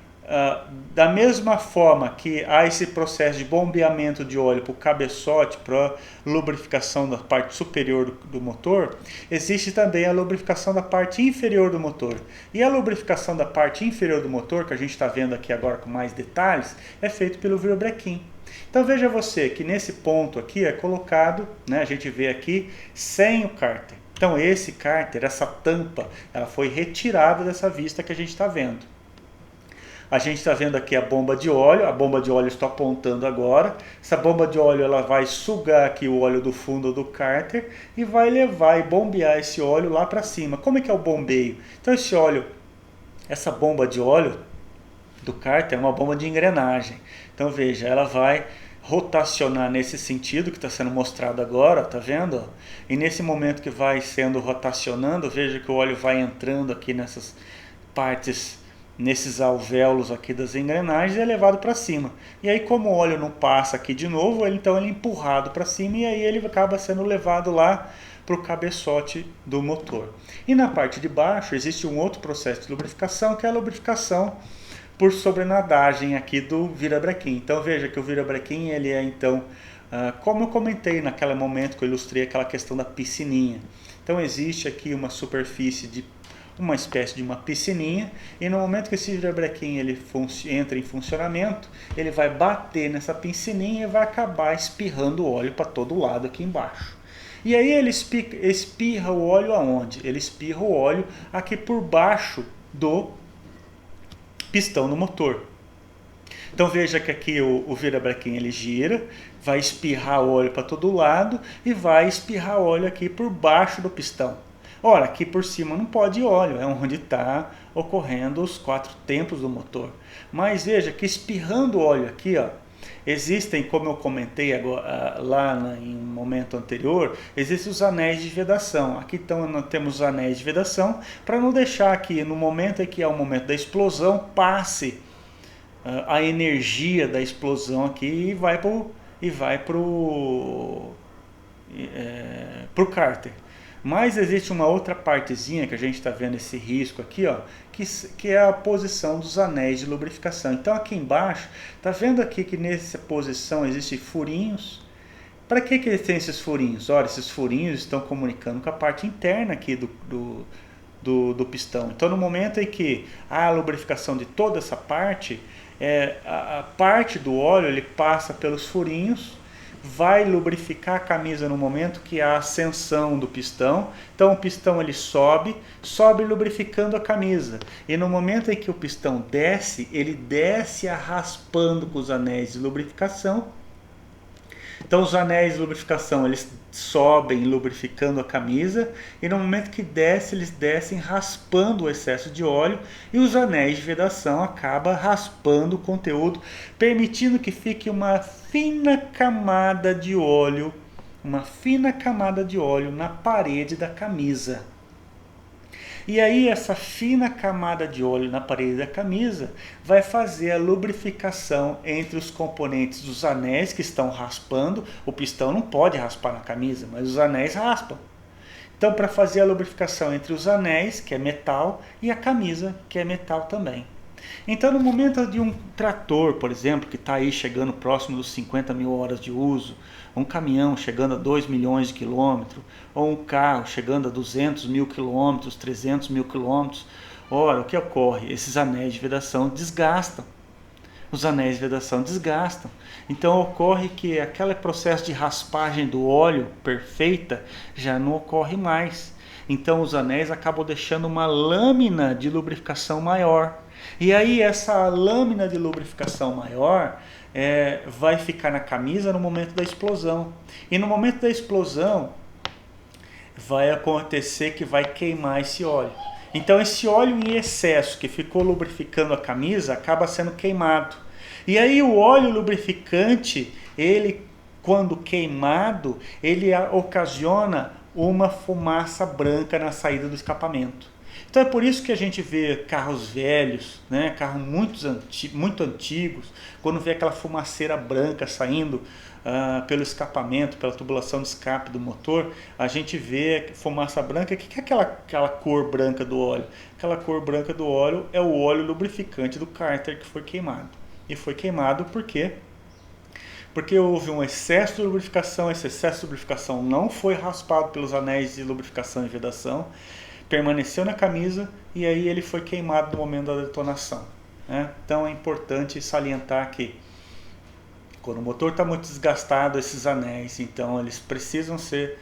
da mesma forma que há esse processo de bombeamento de óleo para o cabeçote, para lubrificação da parte superior do motor, existe também a lubrificação da parte inferior do motor. E a lubrificação da parte inferior do motor, que a gente está vendo aqui agora com mais detalhes, é feito pelo virobrequim. Então veja você que nesse ponto aqui é colocado, a gente vê aqui, sem o cárter. Então esse cárter, essa tampa, ela foi retirada dessa vista que a gente está vendo. A gente está vendo aqui a bomba de óleo está apontando agora. Essa bomba de óleo ela vai sugar aqui o óleo do fundo do cárter e vai levar e bombear esse óleo lá para cima. Como é que é o bombeio? Então essa bomba de óleo do cárter é uma bomba de engrenagem. Então veja, ela vai rotacionar nesse sentido que está sendo mostrado agora, tá vendo? E nesse momento que vai sendo rotacionando, veja que o óleo vai entrando aqui nessas partes, nesses alvéolos aqui das engrenagens, e é levado para cima. E aí como o óleo não passa aqui de novo, então ele é empurrado para cima e aí ele acaba sendo levado lá para o cabeçote do motor. E na parte de baixo existe um outro processo de lubrificação, que é a lubrificação por sobrenadagem aqui do virabrequim. Então veja que o virabrequim ele é então, como eu comentei naquele momento que eu ilustrei aquela questão da piscininha. Então existe aqui uma superfície de uma espécie de uma piscininha, e no momento que esse virabrequim ele entra em funcionamento, ele vai bater nessa piscininha e vai acabar espirrando óleo para todo lado aqui embaixo. E aí ele espirra o óleo aonde? Ele espirra o óleo aqui por baixo do pistão do motor. Então veja que aqui o virabrequim ele gira, vai espirrar o óleo para todo lado e vai espirrar óleo aqui por baixo do pistão. Ora, aqui por cima não pode óleo, é onde está ocorrendo os 4 tempos do motor. Mas veja que espirrando óleo aqui, existem, como eu comentei agora, em um momento anterior, existem os anéis de vedação. Aqui então nós temos os anéis de vedação, para não deixar que no momento em que é o momento da explosão, passe a energia da explosão aqui e vai para o cárter. Mas existe uma outra partezinha que a gente está vendo esse risco aqui, que é a posição dos anéis de lubrificação. Então aqui embaixo, está vendo aqui que nessa posição existem furinhos. Para que eles têm esses furinhos? Olha, esses furinhos estão comunicando com a parte interna aqui do pistão. Então no momento em que há a lubrificação de toda essa parte, a parte do óleo ele passa pelos furinhos, vai lubrificar a camisa no momento que há a ascensão do pistão. Então o pistão ele sobe lubrificando a camisa. E no momento em que o pistão desce, ele desce raspando com os anéis de lubrificação. Então os anéis de lubrificação eles sobem lubrificando a camisa, e no momento que desce, eles descem raspando o excesso de óleo, e os anéis de vedação acabam raspando o conteúdo, permitindo que fique uma fina camada de óleo na parede da camisa. E aí essa fina camada de óleo na parede da camisa vai fazer a lubrificação entre os componentes dos anéis que estão raspando. O pistão não pode raspar na camisa, mas os anéis raspam. Então, para fazer a lubrificação entre os anéis, que é metal, e a camisa, que é metal também. Então, no momento de um trator, por exemplo, que está aí chegando próximo dos 50 mil horas de uso, um caminhão chegando a 2 milhões de quilômetros, ou um carro chegando a 200 mil quilômetros, 300 mil quilômetros, ora, o que ocorre? Esses anéis de vedação desgastam. Os anéis de vedação desgastam. Então ocorre que aquele processo de raspagem do óleo perfeita já não ocorre mais. Então os anéis acabam deixando uma lâmina de lubrificação maior. E aí essa lâmina de lubrificação maior vai ficar na camisa no momento da explosão. E no momento da explosão vai acontecer que vai queimar esse óleo. Então esse óleo em excesso que ficou lubrificando a camisa acaba sendo queimado. E aí o óleo lubrificante, ele quando queimado, ele ocasiona uma fumaça branca na saída do escapamento. Então é por isso que a gente vê carros velhos, né, carros muito antigos, quando vê aquela fumaceira branca saindo pelo escapamento, pela tubulação de escape do motor, a gente vê fumaça branca. O que é aquela cor branca do óleo? Aquela cor branca do óleo é o óleo lubrificante do cárter que foi queimado. E foi queimado por quê? Porque houve um excesso de lubrificação, esse excesso de lubrificação não foi raspado pelos anéis de lubrificação e vedação, permaneceu na camisa e aí ele foi queimado no momento da detonação, né? Então é importante salientar que quando o motor está muito desgastado, esses anéis, então eles precisam ser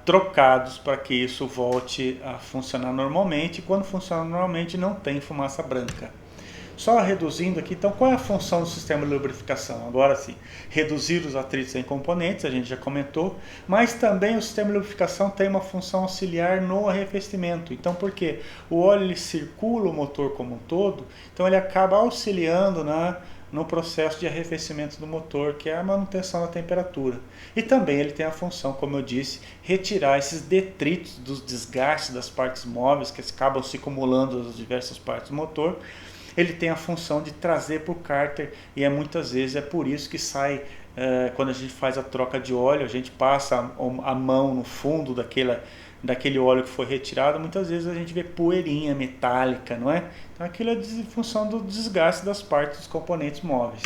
trocados para que isso volte a funcionar normalmente. E quando funciona normalmente não tem fumaça branca. Só reduzindo aqui, então qual é a função do sistema de lubrificação? Agora sim, reduzir os atritos em componentes, a gente já comentou, mas também o sistema de lubrificação tem uma função auxiliar no arrefecimento. Então por quê? O óleo ele circula o motor como um todo, então ele acaba auxiliando no processo de arrefecimento do motor, que é a manutenção da temperatura. E também ele tem a função, como eu disse, retirar esses detritos dos desgastes das partes móveis que acabam se acumulando nas diversas partes do motor. Ele tem a função de trazer para o cárter e muitas vezes é por isso que sai, quando a gente faz a troca de óleo, a gente passa a mão no fundo daquele óleo que foi retirado, muitas vezes a gente vê poeirinha metálica, não é? Então aquilo é em função do desgaste das partes dos componentes móveis.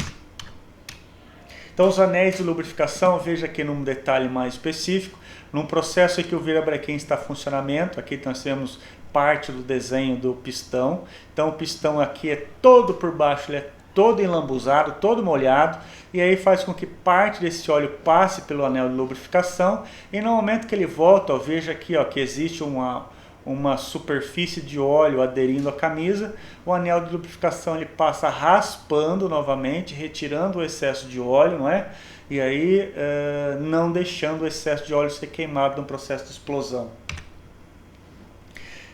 Então os anéis de lubrificação, veja aqui num detalhe mais específico, num processo em que o virabrequim está em funcionamento, aqui nós temos parte do desenho do pistão. Então o pistão aqui é todo por baixo, ele é todo enlambuzado, todo molhado, e aí faz com que parte desse óleo passe pelo anel de lubrificação, e no momento que ele volta, ó, veja aqui ó, que existe uma superfície de óleo aderindo à camisa, o anel de lubrificação ele passa raspando novamente, retirando o excesso de óleo, não é? E aí não deixando o excesso de óleo ser queimado no processo de explosão.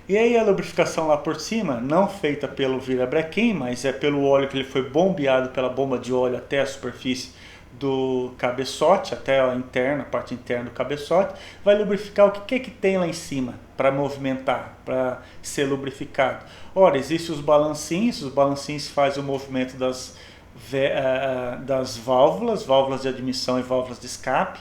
E aí a lubrificação lá por cima, não feita pelo virabrequim, mas é pelo óleo que ele foi bombeado pela bomba de óleo até a superfície do cabeçote, até a parte interna do cabeçote, vai lubrificar o que tem lá em cima para movimentar, para ser lubrificado. Ora, existem os balancinhos fazem o movimento das válvulas de admissão e válvulas de escape.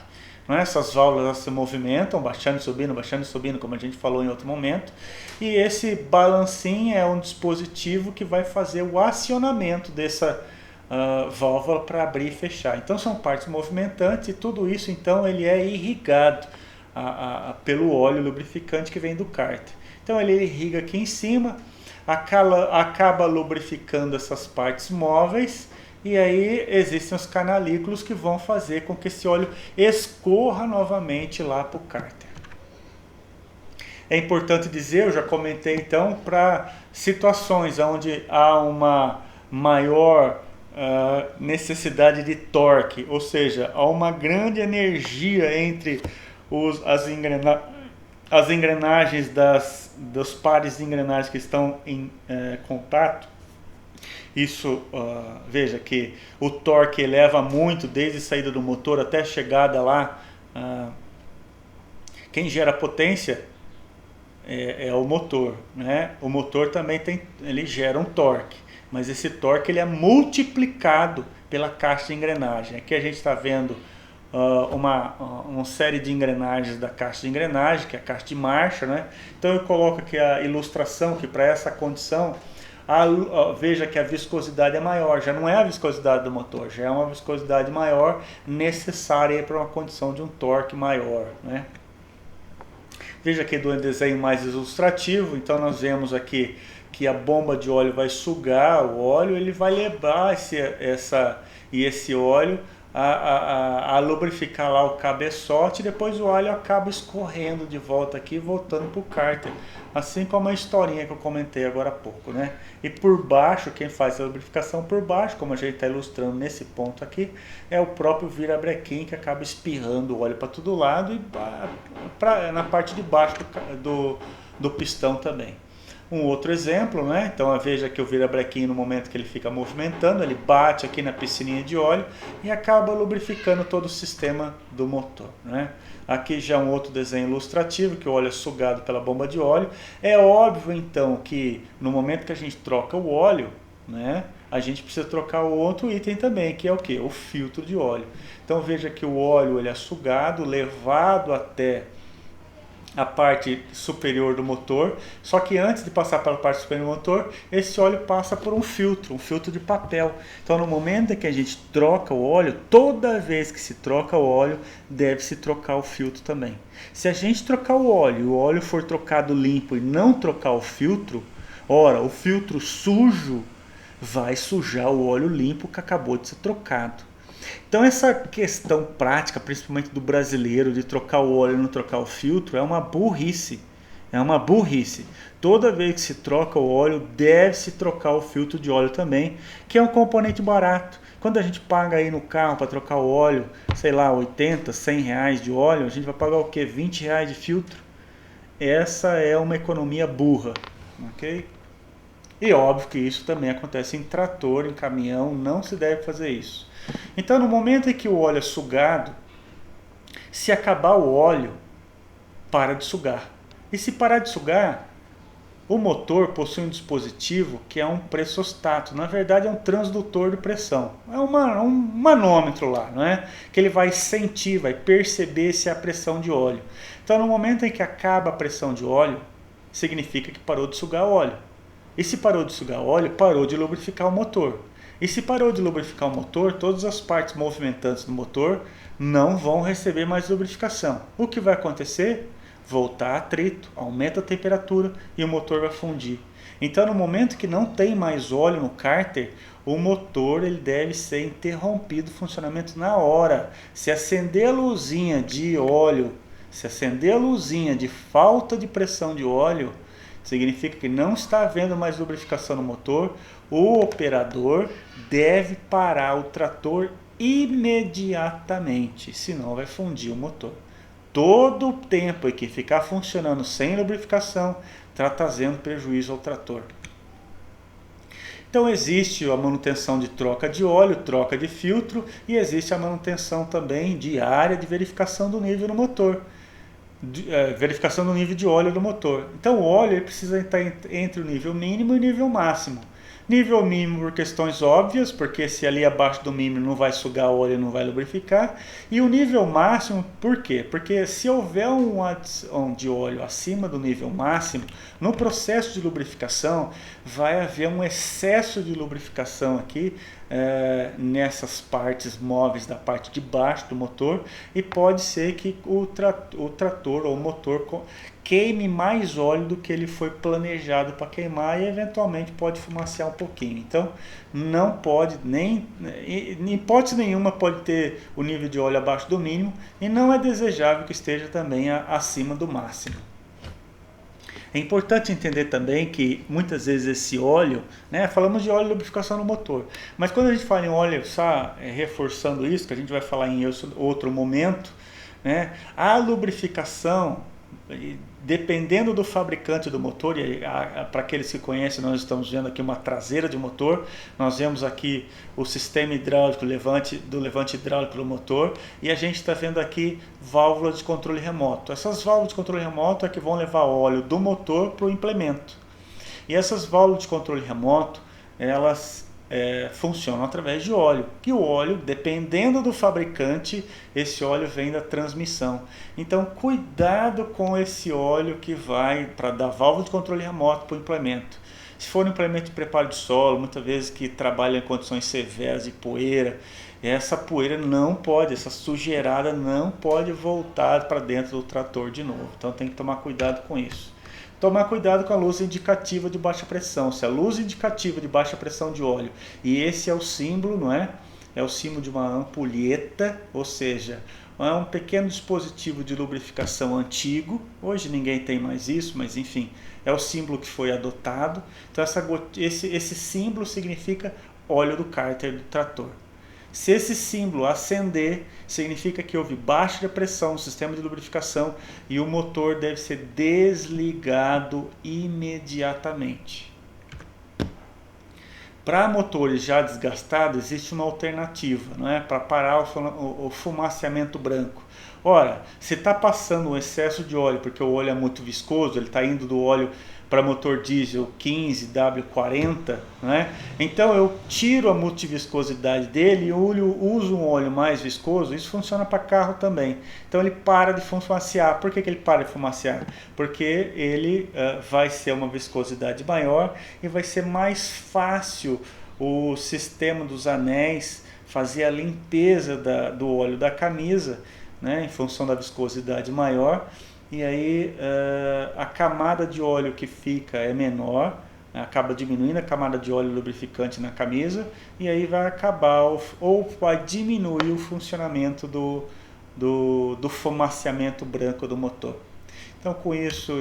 Essas válvulas se movimentam, baixando e subindo, como a gente falou em outro momento. E esse balancinho é um dispositivo que vai fazer o acionamento dessa válvula para abrir e fechar. Então são partes movimentantes e tudo isso então ele é irrigado pelo óleo lubrificante que vem do cárter. Então ele irriga aqui em cima, acaba lubrificando essas partes móveis. E aí existem os canalículos que vão fazer com que esse óleo escorra novamente lá para o cárter. É importante dizer, eu já comentei então, para situações onde há uma maior necessidade de torque, ou seja, há uma grande energia entre as engrenagens dos pares de engrenagens que estão em contato. Isso, veja que o torque eleva muito desde a saída do motor até a chegada lá. Quem gera potência é o motor, né? O motor também ele gera um torque, mas esse torque ele é multiplicado pela caixa de engrenagem. Aqui a gente está vendo uma série de engrenagens da caixa de engrenagem, que é a caixa de marcha, né? Então eu coloco aqui a ilustração que para essa condição, veja que a viscosidade é maior, já não é a viscosidade do motor, já é uma viscosidade maior necessária para uma condição de um torque maior, né? Veja aqui do desenho mais ilustrativo, então nós vemos aqui que a bomba de óleo vai sugar o óleo, ele vai levar esse óleo a lubrificar lá o cabeçote, e depois o óleo acaba escorrendo de volta aqui, voltando para o cárter, assim como a historinha que eu comentei agora há pouco, né? E por baixo, quem faz a lubrificação por baixo, como a gente está ilustrando nesse ponto aqui, é o próprio virabrequim, que acaba espirrando o óleo para todo lado e na parte de baixo do pistão também. Um outro exemplo, né? Então veja que o virabrequim, no momento que ele fica movimentando, ele bate aqui na piscininha de óleo e acaba lubrificando todo o sistema do motor, né? Aqui já um outro desenho ilustrativo, que o óleo é sugado pela bomba de óleo. É óbvio então que no momento que a gente troca o óleo, né, a gente precisa trocar o outro item também, que é o que? O filtro de óleo. Então veja que o óleo ele é sugado, levado até a parte superior do motor, só que antes de passar pela parte superior do motor, esse óleo passa por um filtro de papel. Então no momento em que a gente troca o óleo, toda vez que se troca o óleo, deve-se trocar o filtro também. Se a gente trocar o óleo e o óleo for trocado limpo e não trocar o filtro, ora, o filtro sujo vai sujar o óleo limpo que acabou de ser trocado. Então essa questão prática, principalmente do brasileiro, de trocar o óleo e não trocar o filtro, é uma burrice. É uma burrice. Toda vez que se troca o óleo, deve-se trocar o filtro de óleo também, que é um componente barato. Quando a gente paga aí no carro para trocar o óleo, sei lá, 80, 100 reais de óleo, a gente vai pagar o quê? 20 reais de filtro? Essa é uma economia burra, ok? E óbvio que isso também acontece em trator, em caminhão, não se deve fazer isso. Então, no momento em que o óleo é sugado, se acabar o óleo, para de sugar. E se parar de sugar, o motor possui um dispositivo que é um pressostato. Na verdade, é um transdutor de pressão. É um manômetro lá, não é? Que ele vai sentir, vai perceber se há pressão de óleo. Então, no momento em que acaba a pressão de óleo, significa que parou de sugar óleo. E se parou de sugar óleo, parou de lubrificar o motor. E se parou de lubrificar o motor, todas as partes movimentantes do motor não vão receber mais lubrificação. O que vai acontecer? Voltar a atrito, aumenta a temperatura e o motor vai fundir. Então, no momento que não tem mais óleo no cárter, o motor ele deve ser interrompido o funcionamento na hora. Se acender a luzinha de óleo, se acender a luzinha de falta de pressão de óleo, significa que não está havendo mais lubrificação no motor, o operador deve parar o trator imediatamente, senão vai fundir o motor. Todo o tempo em que ficar funcionando sem lubrificação está trazendo prejuízo ao trator. Então existe a manutenção de troca de óleo, troca de filtro, e existe a manutenção também diária de verificação do nível no motor. Verificação do nível de óleo do motor. Então o óleo ele precisa estar entre o nível mínimo e o nível máximo. Nível mínimo por questões óbvias, porque se ali abaixo do mínimo não vai sugar o óleo e não vai lubrificar. E o nível máximo, por quê? Porque se houver um adição de óleo acima do nível máximo, no processo de lubrificação vai haver um excesso de lubrificação aqui nessas partes móveis da parte de baixo do motor, e pode ser que o trator ou o motor queime mais óleo do que ele foi planejado para queimar, e eventualmente pode fumacear um pouquinho. Então não pode, nem em hipótese nenhuma pode ter o nível de óleo abaixo do mínimo, e não é desejável que esteja também acima do máximo. É importante entender também que muitas vezes esse óleo, né, falamos de óleo de lubrificação no motor, mas quando a gente fala em óleo, só reforçando isso, que a gente vai falar em outro momento, né, a lubrificação dependendo do fabricante do motor, e para aqueles que conhecem, nós estamos vendo aqui uma traseira de motor, nós vemos aqui o sistema hidráulico do levante hidráulico do motor, e a gente está vendo aqui válvulas de controle remoto. Essas válvulas de controle remoto é que vão levar óleo do motor para o implemento. E essas válvulas de controle remoto, elas funcionam através de óleo. E o óleo, dependendo do fabricante, esse óleo vem da transmissão. Então, cuidado com esse óleo que vai para dar válvula de controle remoto para o implemento. Se for um implemento de preparo de solo, muitas vezes que trabalha em condições severas de poeira, essa poeira não pode, essa sujeirada não pode voltar para dentro do trator de novo. Então tem que tomar cuidado com isso. Tomar cuidado com a luz indicativa de baixa pressão. Se a luz indicativa de baixa pressão de óleo, e esse é o símbolo, não é? É o símbolo de uma ampulheta, ou seja, é um pequeno dispositivo de lubrificação antigo. Hoje ninguém tem mais isso, mas enfim, é o símbolo que foi adotado. Então esse símbolo significa óleo do cárter do trator. Se esse símbolo acender, significa que houve baixa pressão no sistema de lubrificação e o motor deve ser desligado imediatamente. Para motores já desgastados, existe uma alternativa, não é? Para parar o fumaciamento branco. Ora, se está passando um excesso de óleo, porque o óleo é muito viscoso, ele está indo do óleo para motor diesel 15, W40, né? Então eu tiro a multiviscosidade dele e uso um óleo mais viscoso. Isso funciona para carro também. Então ele para de fumaciar. Por que ele para de fumaciar? Porque ele vai ser uma viscosidade maior e vai ser mais fácil o sistema dos anéis fazer a limpeza do óleo da camisa, né? Em função da viscosidade maior. E aí a camada de óleo que fica é menor, acaba diminuindo a camada de óleo lubrificante na camisa, e aí vai acabar ou vai diminuir o funcionamento do fumaciamento branco do motor. Então com isso,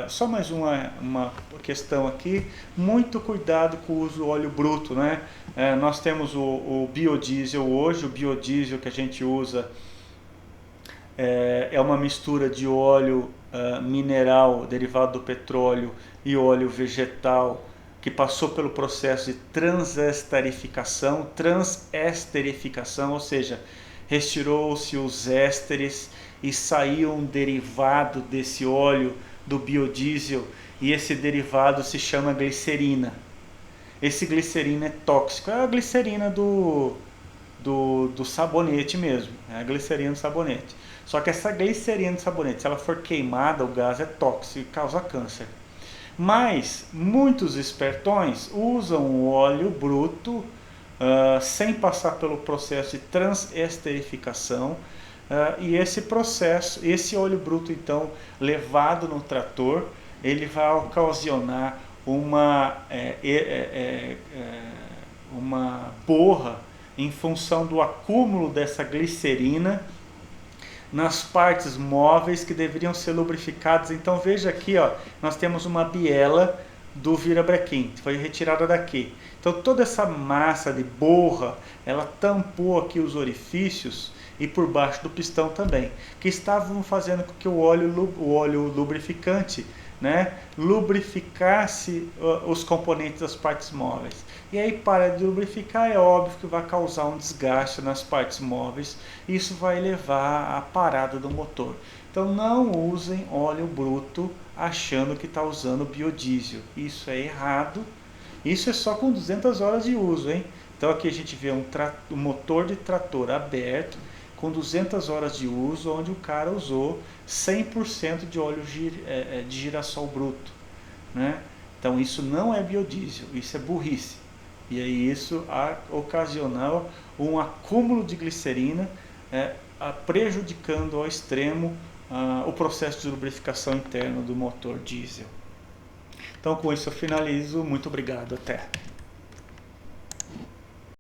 só mais uma questão aqui, muito cuidado com o uso do óleo bruto, né? Nós temos o biodiesel hoje, o biodiesel que a gente usa é uma mistura de óleo mineral derivado do petróleo e óleo vegetal que passou pelo processo de transesterificação, ou seja, retirou-se os ésteres e saiu um derivado desse óleo do biodiesel, e esse derivado se chama glicerina. Esse glicerina é tóxico, é a glicerina do sabonete mesmo, é a glicerina do sabonete. Só que essa glicerina do sabonete, se ela for queimada, o gás é tóxico e causa câncer. Mas muitos espertões usam o óleo bruto sem passar pelo processo de transesterificação, e esse óleo bruto então levado no trator, ele vai ocasionar uma borra em função do acúmulo dessa glicerina nas partes móveis que deveriam ser lubrificadas. Então veja aqui, ó, nós temos uma biela do virabrequim, foi retirada daqui. Então toda essa massa de borra, ela tampou aqui os orifícios e por baixo do pistão também, que estavam fazendo com que o óleo lubrificante, né, lubrificasse os componentes das partes móveis. E aí para de lubrificar, é óbvio que vai causar um desgaste nas partes móveis, e isso vai levar à parada do motor. Então não usem óleo bruto achando que está usando biodiesel, isso é errado. Isso é só com 200 horas de uso, hein? Então aqui a gente vê um motor de trator aberto com 200 horas de uso, onde o cara usou 100% de óleo de girassol bruto, né? Então isso não é biodiesel, isso é burrice. E aí isso ocasionou um acúmulo de glicerina, prejudicando ao extremo o processo de lubrificação interna do motor diesel. Então com isso eu finalizo, muito obrigado, até!